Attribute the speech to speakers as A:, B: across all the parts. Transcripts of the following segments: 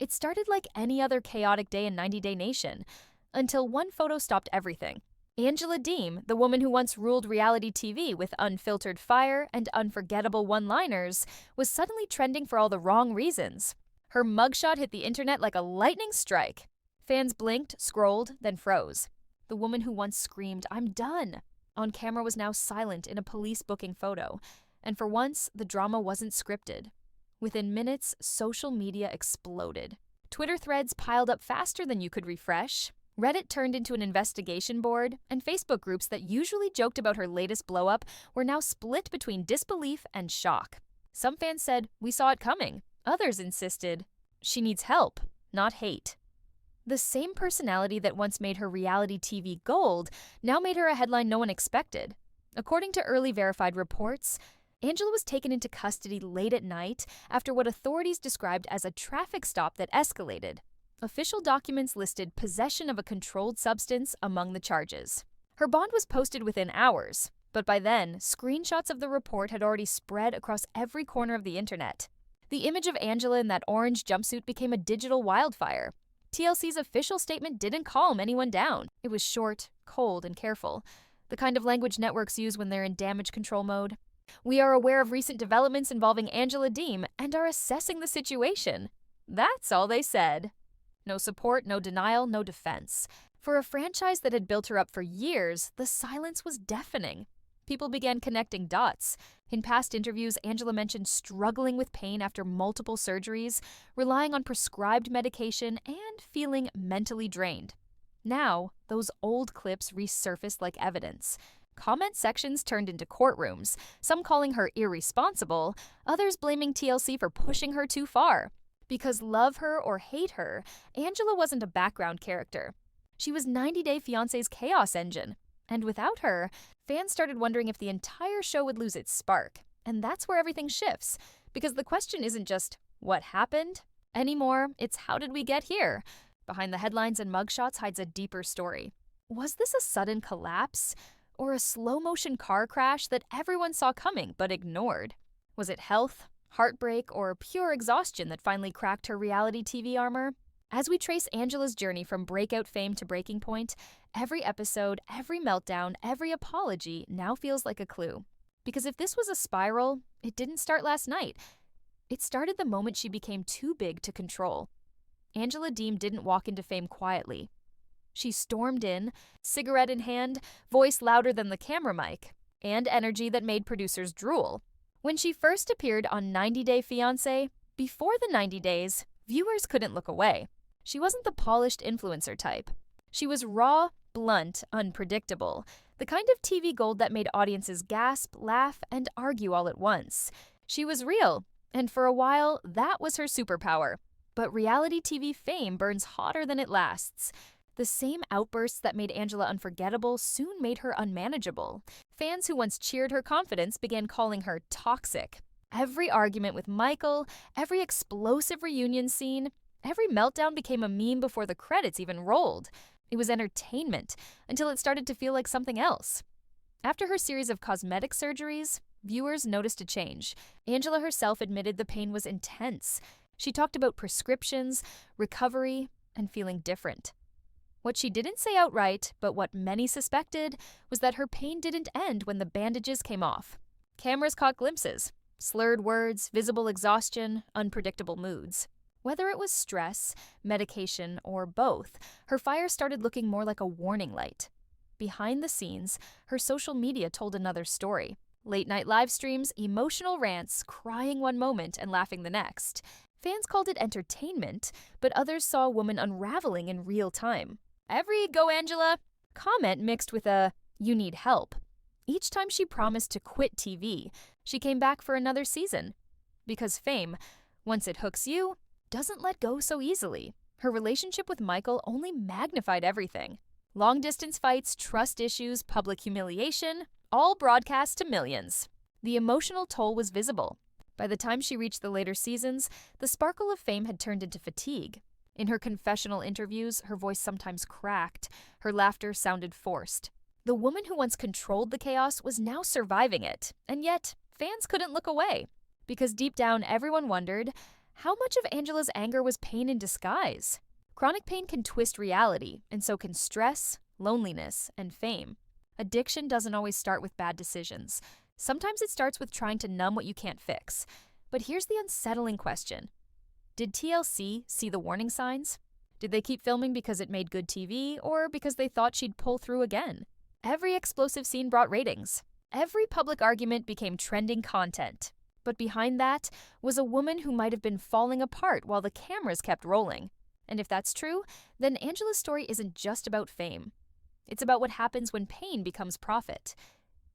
A: It started like any other chaotic day in 90 Day Nation, until one photo stopped everything. Angela Deem, the woman who once ruled reality TV with unfiltered fire and unforgettable one-liners, was suddenly trending for all the wrong reasons. Her mugshot hit the internet like a lightning strike. Fans blinked, scrolled, then froze. The woman who once screamed, "I'm done," on camera was now silent in a police booking photo, and for once, the drama wasn't scripted. Within minutes, social media exploded. Twitter threads piled up faster than you could refresh. Reddit turned into an investigation board, and Facebook groups that usually joked about her latest blow-up were now split between disbelief and shock. Some fans said, "We saw it coming." Others insisted, "She needs help, not hate." The same personality that once made her reality TV gold now made her a headline no one expected. According to early verified reports, Angela was taken into custody late at night after what authorities described as a traffic stop that escalated. Official documents listed possession of a controlled substance among the charges. Her bond was posted within hours, but by then, screenshots of the report had already spread across every corner of the internet. The image of Angela in that orange jumpsuit became a digital wildfire. TLC's official statement didn't calm anyone down. It was short, cold, and careful, the kind of language networks use when they're in damage control mode. "We are aware of recent developments involving Angela Deem and are assessing the situation." That's all they said. No support, no denial, no defense. For a franchise that had built her up for years, the silence was deafening. People began connecting dots. In past interviews, Angela mentioned struggling with pain after multiple surgeries, relying on prescribed medication, and feeling mentally drained. Now, those old clips resurfaced like evidence. Comment sections turned into courtrooms, some calling her irresponsible, others blaming TLC for pushing her too far. Because love her or hate her, Angela wasn't a background character. She was 90 Day Fiancé's chaos engine. And without her, fans started wondering if the entire show would lose its spark. And that's where everything shifts. Because the question isn't just, what happened? Anymore, it's how did we get here? Behind the headlines and mugshots hides a deeper story. Was this a sudden collapse? Or a slow-motion car crash that everyone saw coming but ignored? Was it health, heartbreak, or pure exhaustion that finally cracked her reality TV armor? As we trace Angela's journey from breakout fame to breaking point, every episode, every meltdown, every apology now feels like a clue. Because if this was a spiral, it didn't start last night. It started the moment she became too big to control. Angela Deem didn't walk into fame quietly. She stormed in, cigarette in hand, voice louder than the camera mic, and energy that made producers drool. When she first appeared on 90 Day Fiancé, before the 90 days, viewers couldn't look away. She wasn't the polished influencer type. She was raw, blunt, unpredictable, the kind of TV gold that made audiences gasp, laugh, and argue all at once. She was real, and for a while, that was her superpower. But reality TV fame burns hotter than it lasts. The same outbursts that made Angela unforgettable soon made her unmanageable. Fans who once cheered her confidence began calling her toxic. Every argument with Michael, every explosive reunion scene, every meltdown became a meme before the credits even rolled. It was entertainment, until it started to feel like something else. After her series of cosmetic surgeries, viewers noticed a change. Angela herself admitted the pain was intense. She talked about prescriptions, recovery, and feeling different. What she didn't say outright, but what many suspected, was that her pain didn't end when the bandages came off. Cameras caught glimpses. Slurred words, visible exhaustion, unpredictable moods. Whether it was stress, medication, or both, her fire started looking more like a warning light. Behind the scenes, her social media told another story. Late-night live streams, emotional rants, crying one moment and laughing the next. Fans called it entertainment, but others saw a woman unraveling in real time. Every "Go Angela" comment mixed with a "You need help." Each time she promised to quit TV, she came back for another season. Because fame, once it hooks you, doesn't let go so easily. Her relationship with Michael only magnified everything. Long-distance fights, trust issues, public humiliation, all broadcast to millions. The emotional toll was visible. By the time she reached the later seasons, the sparkle of fame had turned into fatigue. In her confessional interviews, her voice sometimes cracked. Her laughter sounded forced. The woman who once controlled the chaos was now surviving it, and yet fans couldn't look away. Because deep down, everyone wondered, How much of Angela's anger was pain in disguise? Chronic pain can twist reality, and so can stress, loneliness, and fame. Addiction doesn't always start with bad decisions. Sometimes it starts with trying to numb what you can't fix. But here's the unsettling question. Did TLC see the warning signs? Did they keep filming because it made good TV, or because they thought she'd pull through again? Every explosive scene brought ratings. Every public argument became trending content. But behind that was a woman who might have been falling apart while the cameras kept rolling. And if that's true, then Angela's story isn't just about fame. It's about what happens when pain becomes profit.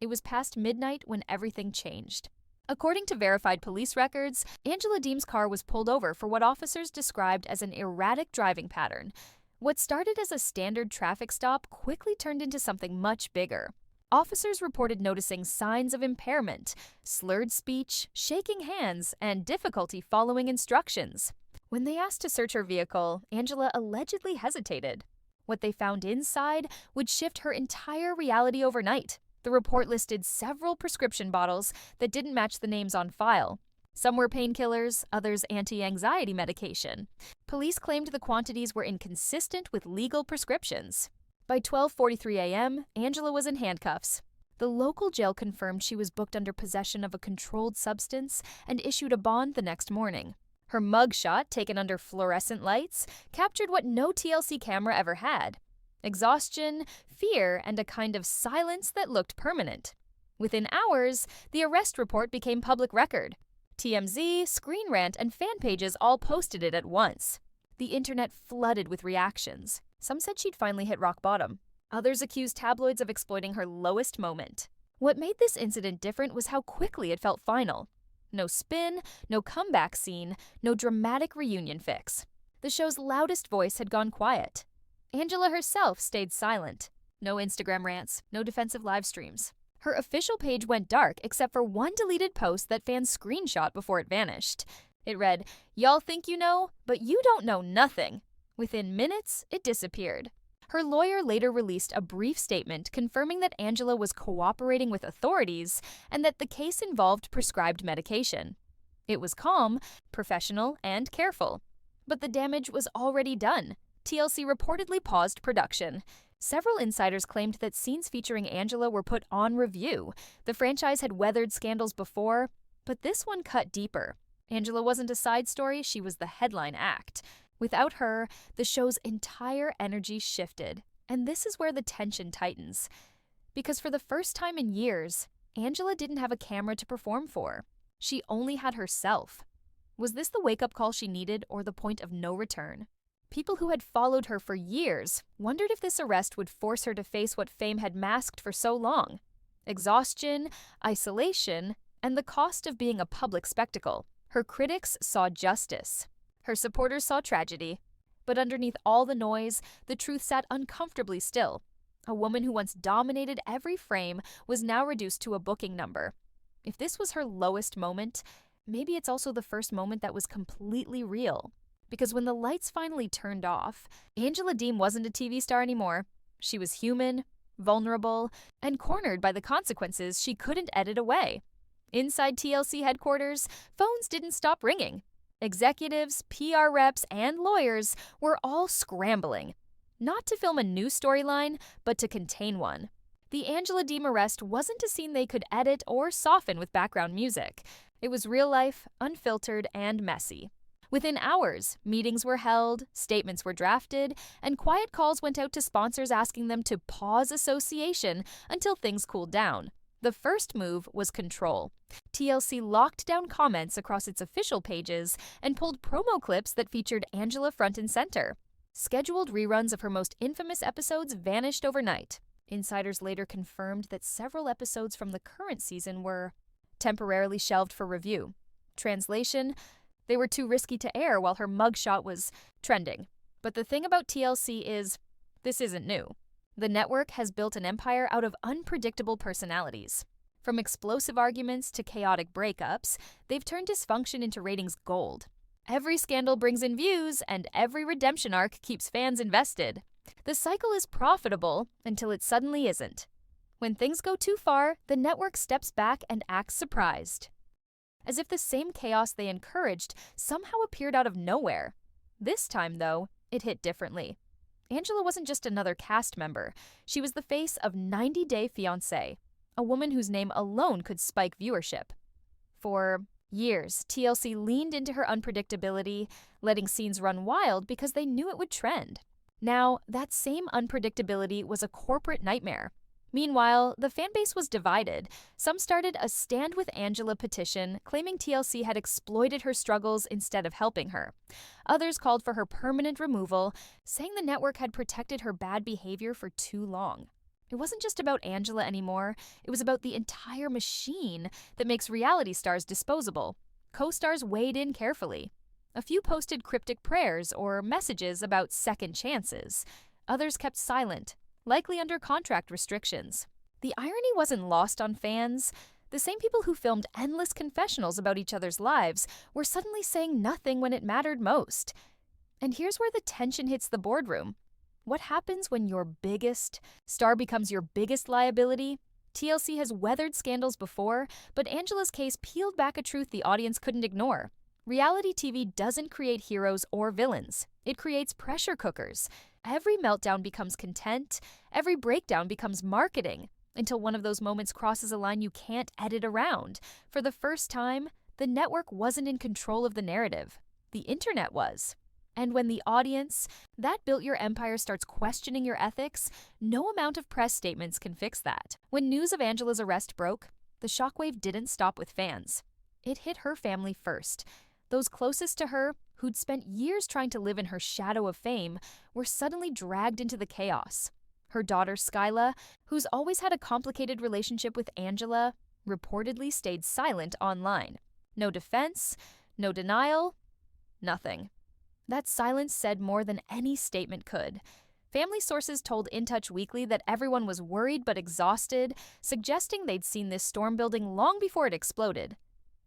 A: It was past midnight when everything changed. According to verified police records, Angela Deem's car was pulled over for what officers described as an erratic driving pattern. What started as a standard traffic stop quickly turned into something much bigger. Officers reported noticing signs of impairment, slurred speech, shaking hands, and difficulty following instructions. When they asked to search her vehicle, Angela allegedly hesitated. What they found inside would shift her entire reality overnight. The report listed several prescription bottles that didn't match the names on file. Some were painkillers, others anti-anxiety medication. Police claimed the quantities were inconsistent with legal prescriptions. By 12:43 a.m., Angela was in handcuffs. The local jail confirmed she was booked under possession of a controlled substance and issued a bond the next morning. Her mugshot, taken under fluorescent lights, captured what no TLC camera ever had: exhaustion, fear, and a kind of silence that looked permanent. Within hours, the arrest report became public record. TMZ, Screen Rant, and fan pages all posted it at once. The internet flooded with reactions. Some said she'd finally hit rock bottom. Others accused tabloids of exploiting her lowest moment. What made this incident different was how quickly it felt final. No spin, no comeback scene, no dramatic reunion fix. The show's loudest voice had gone quiet. Angela herself stayed silent. No Instagram rants, no defensive live streams. Her official page went dark except for one deleted post that fans screenshot before it vanished. It read, "Y'all think you know, but you don't know nothing." Within minutes, it disappeared. Her lawyer later released a brief statement confirming that Angela was cooperating with authorities and that the case involved prescribed medication. It was calm, professional, and careful. But the damage was already done. TLC reportedly paused production. Several insiders claimed that scenes featuring Angela were put on review. The franchise had weathered scandals before, but this one cut deeper. Angela wasn't a side story, she was the headline act. Without her, the show's entire energy shifted. And this is where the tension tightens. Because for the first time in years, Angela didn't have a camera to perform for. She only had herself. Was this the wake-up call she needed or the point of no return? People who had followed her for years wondered if this arrest would force her to face what fame had masked for so long: exhaustion, isolation, and the cost of being a public spectacle. Her critics saw justice. Her supporters saw tragedy. But underneath all the noise, the truth sat uncomfortably still. A woman who once dominated every frame was now reduced to a booking number. If this was her lowest moment, maybe it's also the first moment that was completely real. Because when the lights finally turned off, Angela Deem wasn't a TV star anymore. She was human, vulnerable, and cornered by the consequences she couldn't edit away. Inside TLC headquarters, phones didn't stop ringing. Executives, PR reps, and lawyers were all scrambling. Not to film a new storyline, but to contain one. The Angela Deem arrest wasn't a scene they could edit or soften with background music. It was real life, unfiltered, and messy. Within hours, meetings were held, statements were drafted, and quiet calls went out to sponsors asking them to pause association until things cooled down. The first move was control. TLC locked down comments across its official pages and pulled promo clips that featured Angela front and center. Scheduled reruns of her most infamous episodes vanished overnight. Insiders later confirmed that several episodes from the current season were temporarily shelved for review. Translation: they were too risky to air while her mugshot was trending. But the thing about TLC is, this isn't new. The network has built an empire out of unpredictable personalities. From explosive arguments to chaotic breakups, they've turned dysfunction into ratings gold. Every scandal brings in views, and every redemption arc keeps fans invested. The cycle is profitable until it suddenly isn't. When things go too far, the network steps back and acts surprised. as if the same chaos they encouraged somehow appeared out of nowhere. This time, though, it hit differently. Angela wasn't just another cast member. She was the face of 90 Day Fiancé, a woman whose name alone could spike viewership. For years, TLC leaned into her unpredictability, letting scenes run wild because they knew it would trend. Now, that same unpredictability was a corporate nightmare. Meanwhile, the fanbase was divided. Some started a Stand With Angela petition, claiming TLC had exploited her struggles instead of helping her. Others called for her permanent removal, saying the network had protected her bad behavior for too long. It wasn't just about Angela anymore, it was about the entire machine that makes reality stars disposable. Co-stars weighed in carefully. A few posted cryptic prayers or messages about second chances. Others kept silent, likely under contract restrictions. The irony wasn't lost on fans. The same people who filmed endless confessionals about each other's lives were suddenly saying nothing when it mattered most. And here's where the tension hits the boardroom. What happens when your biggest star becomes your biggest liability? TLC has weathered scandals before, but Angela's case peeled back a truth the audience couldn't ignore. Reality TV doesn't create heroes or villains. It creates pressure cookers. Every meltdown becomes content. Every breakdown becomes marketing. Until one of those moments crosses a line you can't edit around. For the first time, the network wasn't in control of the narrative. The internet was. And when the audience that built your empire starts questioning your ethics, no amount of press statements can fix that. When news of Angela's arrest broke, the shockwave didn't stop with fans. It hit her family first. Those closest to her, who'd spent years trying to live in her shadow of fame, were suddenly dragged into the chaos. Her daughter Skyla, who's always had a complicated relationship with Angela, reportedly stayed silent online. No defense, no denial, nothing. That silence said more than any statement could. Family sources told In Touch Weekly that everyone was worried but exhausted, suggesting they'd seen this storm building long before it exploded.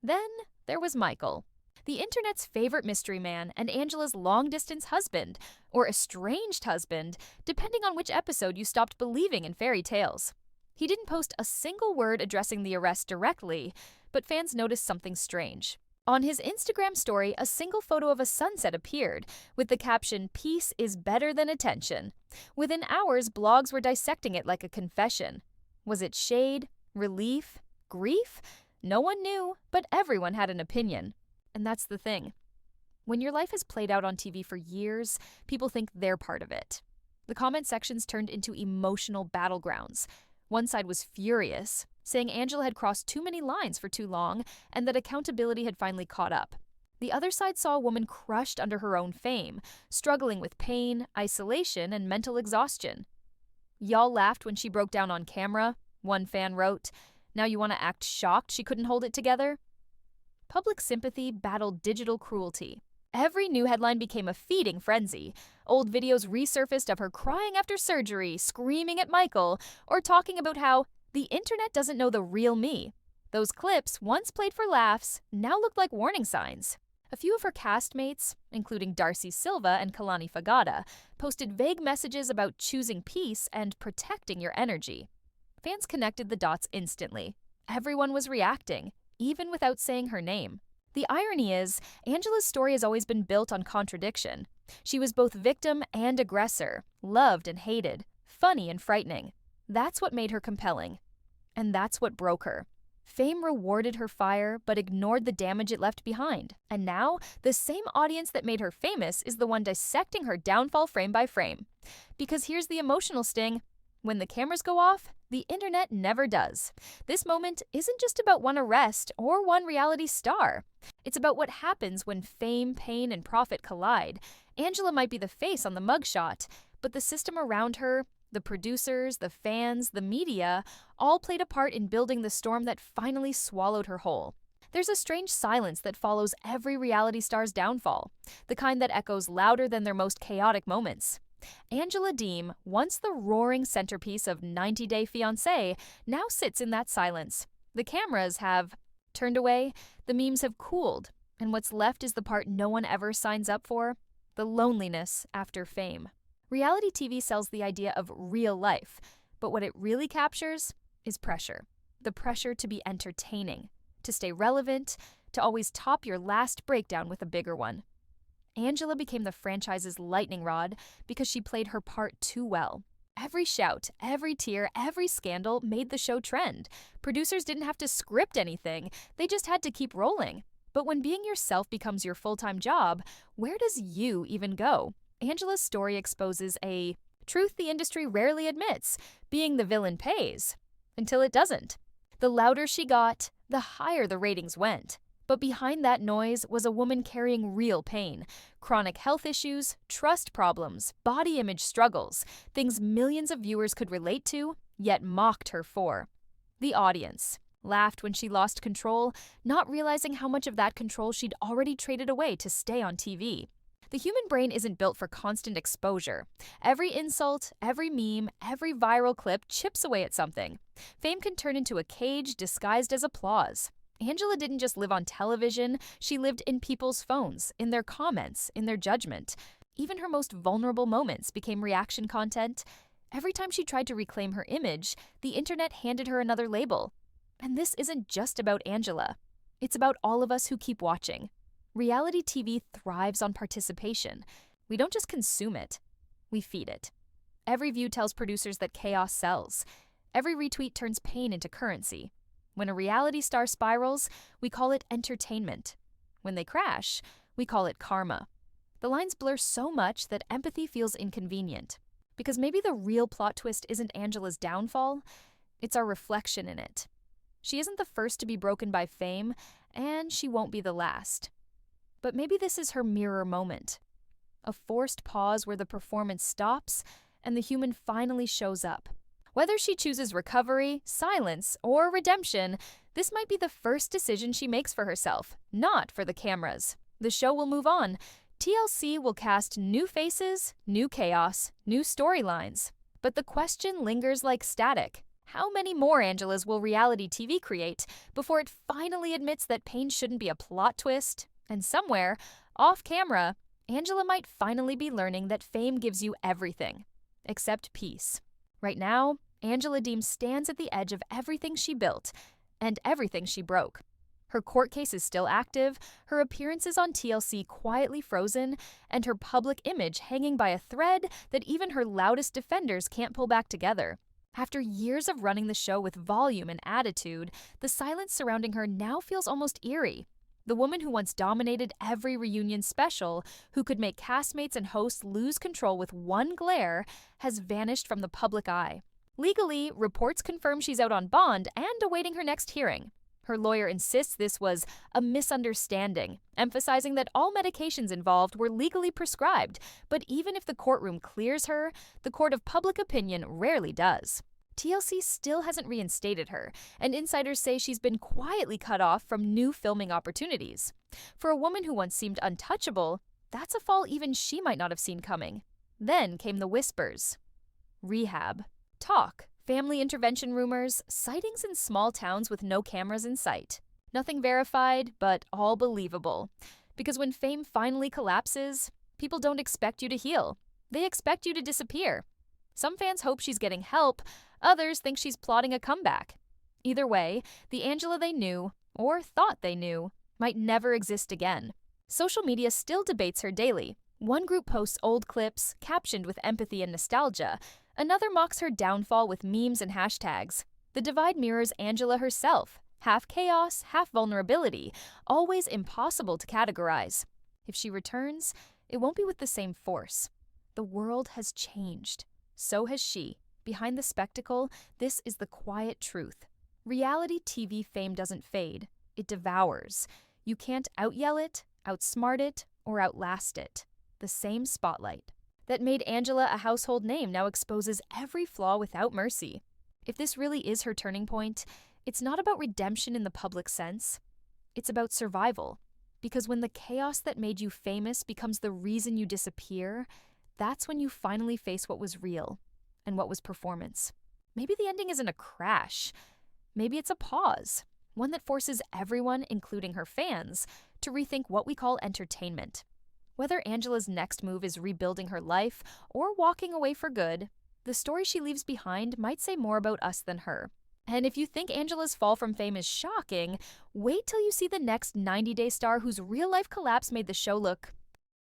A: Then there was Michael, the internet's favorite mystery man and Angela's long-distance husband, or estranged husband, depending on which episode you stopped believing in fairy tales. He didn't post a single word addressing the arrest directly, but fans noticed something strange. On his Instagram story, a single photo of a sunset appeared, with the caption, "Peace is better than attention." Within hours, blogs were dissecting it like a confession. Was it shade, relief, grief? No one knew, but everyone had an opinion. And that's the thing. When your life has played out on TV for years, people think they're part of it. The comment sections turned into emotional battlegrounds. One side was furious, saying Angela had crossed too many lines for too long and that accountability had finally caught up. The other side saw a woman crushed under her own fame, struggling with pain, isolation, and mental exhaustion. "Y'all laughed when she broke down on camera," one fan wrote. "Now you want to act shocked she couldn't hold it together?" Public sympathy battled digital cruelty. Every new headline became a feeding frenzy. Old videos resurfaced of her crying after surgery, screaming at Michael, or talking about how the internet doesn't know the real me. Those clips, once played for laughs, now looked like warning signs. A few of her castmates, including Darcy Silva and Kalani Fagada, posted vague messages about choosing peace and protecting your energy. Fans connected the dots instantly. Everyone was reacting, even without saying her name. The irony is, Angela's story has always been built on contradiction. She was both victim and aggressor, loved and hated, funny and frightening. That's what made her compelling. And that's what broke her. Fame rewarded her fire, but ignored the damage it left behind. And now, the same audience that made her famous is the one dissecting her downfall frame by frame. Because here's the emotional sting. When the cameras go off, the internet never does. This moment isn't just about one arrest or one reality star. It's about what happens when fame, pain, and profit collide. Angela might be the face on the mugshot, but the system around her, the producers, the fans, the media, all played a part in building the storm that finally swallowed her whole. There's a strange silence that follows every reality star's downfall, the kind that echoes louder than their most chaotic moments. Angela Deem, once the roaring centerpiece of 90 Day Fiancé, now sits in that silence. The cameras have turned away, the memes have cooled, and what's left is the part no one ever signs up for, the loneliness after fame. Reality TV sells the idea of real life, but what it really captures is pressure. The pressure to be entertaining, to stay relevant, to always top your last breakdown with a bigger one. Angela became the franchise's lightning rod because she played her part too well. Every shout, every tear, every scandal made the show trend. Producers didn't have to script anything, they just had to keep rolling. But when being yourself becomes your full-time job, where does you even go? Angela's story exposes a truth the industry rarely admits: being the villain pays. Until it doesn't. The louder she got, the higher the ratings went. But behind that noise was a woman carrying real pain, chronic health issues, trust problems, body image struggles, things millions of viewers could relate to, yet mocked her for. The audience laughed when she lost control, not realizing how much of that control she'd already traded away to stay on TV. The human brain isn't built for constant exposure. Every insult, every meme, every viral clip chips away at something. Fame can turn into a cage disguised as applause. Angela didn't just live on television, she lived in people's phones, in their comments, in their judgment. Even her most vulnerable moments became reaction content. Every time she tried to reclaim her image, the internet handed her another label. And this isn't just about Angela. It's about all of us who keep watching. Reality TV thrives on participation. We don't just consume it, we feed it. Every view tells producers that chaos sells. Every retweet turns pain into currency. When a reality star spirals, we call it entertainment. When they crash, we call it karma. The lines blur so much that empathy feels inconvenient. Because maybe the real plot twist isn't Angela's downfall, it's our reflection in it. She isn't the first to be broken by fame, and she won't be the last. But maybe this is her mirror moment. A forced pause where the performance stops and the human finally shows up. Whether she chooses recovery, silence, or redemption, this might be the first decision she makes for herself, not for the cameras. The show will move on. TLC will cast new faces, new chaos, new storylines. But the question lingers like static. How many more Angelas will reality TV create before it finally admits that pain shouldn't be a plot twist? And somewhere, off camera, Angela might finally be learning that fame gives you everything, except peace. Right now, Angela Deem stands at the edge of everything she built and everything she broke. Her court case is still active, her appearances on TLC quietly frozen, and her public image hanging by a thread that even her loudest defenders can't pull back together. After years of running the show with volume and attitude, the silence surrounding her now feels almost eerie. The woman who once dominated every reunion special, who could make castmates and hosts lose control with one glare, has vanished from the public eye. Legally, reports confirm she's out on bond and awaiting her next hearing. Her lawyer insists this was a misunderstanding, emphasizing that all medications involved were legally prescribed, but even if the courtroom clears her, the court of public opinion rarely does. TLC still hasn't reinstated her, and insiders say she's been quietly cut off from new filming opportunities. For a woman who once seemed untouchable, that's a fall even she might not have seen coming. Then came the whispers. Rehab. Talk. Family intervention rumors. Sightings in small towns with no cameras in sight. Nothing verified, but all believable. Because when fame finally collapses, people don't expect you to heal. They expect you to disappear. Some fans hope she's getting help, others think she's plotting a comeback. Either way, the Angela they knew, or thought they knew, might never exist again. Social media still debates her daily. One group posts old clips, captioned with empathy and nostalgia. Another mocks her downfall with memes and hashtags. The divide mirrors Angela herself. Half chaos, half vulnerability, always impossible to categorize. If she returns, it won't be with the same force. The world has changed. So has she. Behind the spectacle, this is the quiet truth. Reality TV fame doesn't fade. It devours. You can't out-yell it, outsmart it, or outlast it. The same spotlight that made Angela a household name now exposes every flaw without mercy. If this really is her turning point, it's not about redemption in the public sense. It's about survival. Because when the chaos that made you famous becomes the reason you disappear, that's when you finally face what was real and what was performance. Maybe the ending isn't a crash. Maybe it's a pause, one that forces everyone, including her fans, to rethink what we call entertainment. Whether Angela's next move is rebuilding her life or walking away for good, the story she leaves behind might say more about us than her. And if you think Angela's fall from fame is shocking, wait till you see the next 90 Day star whose real life collapse made the show look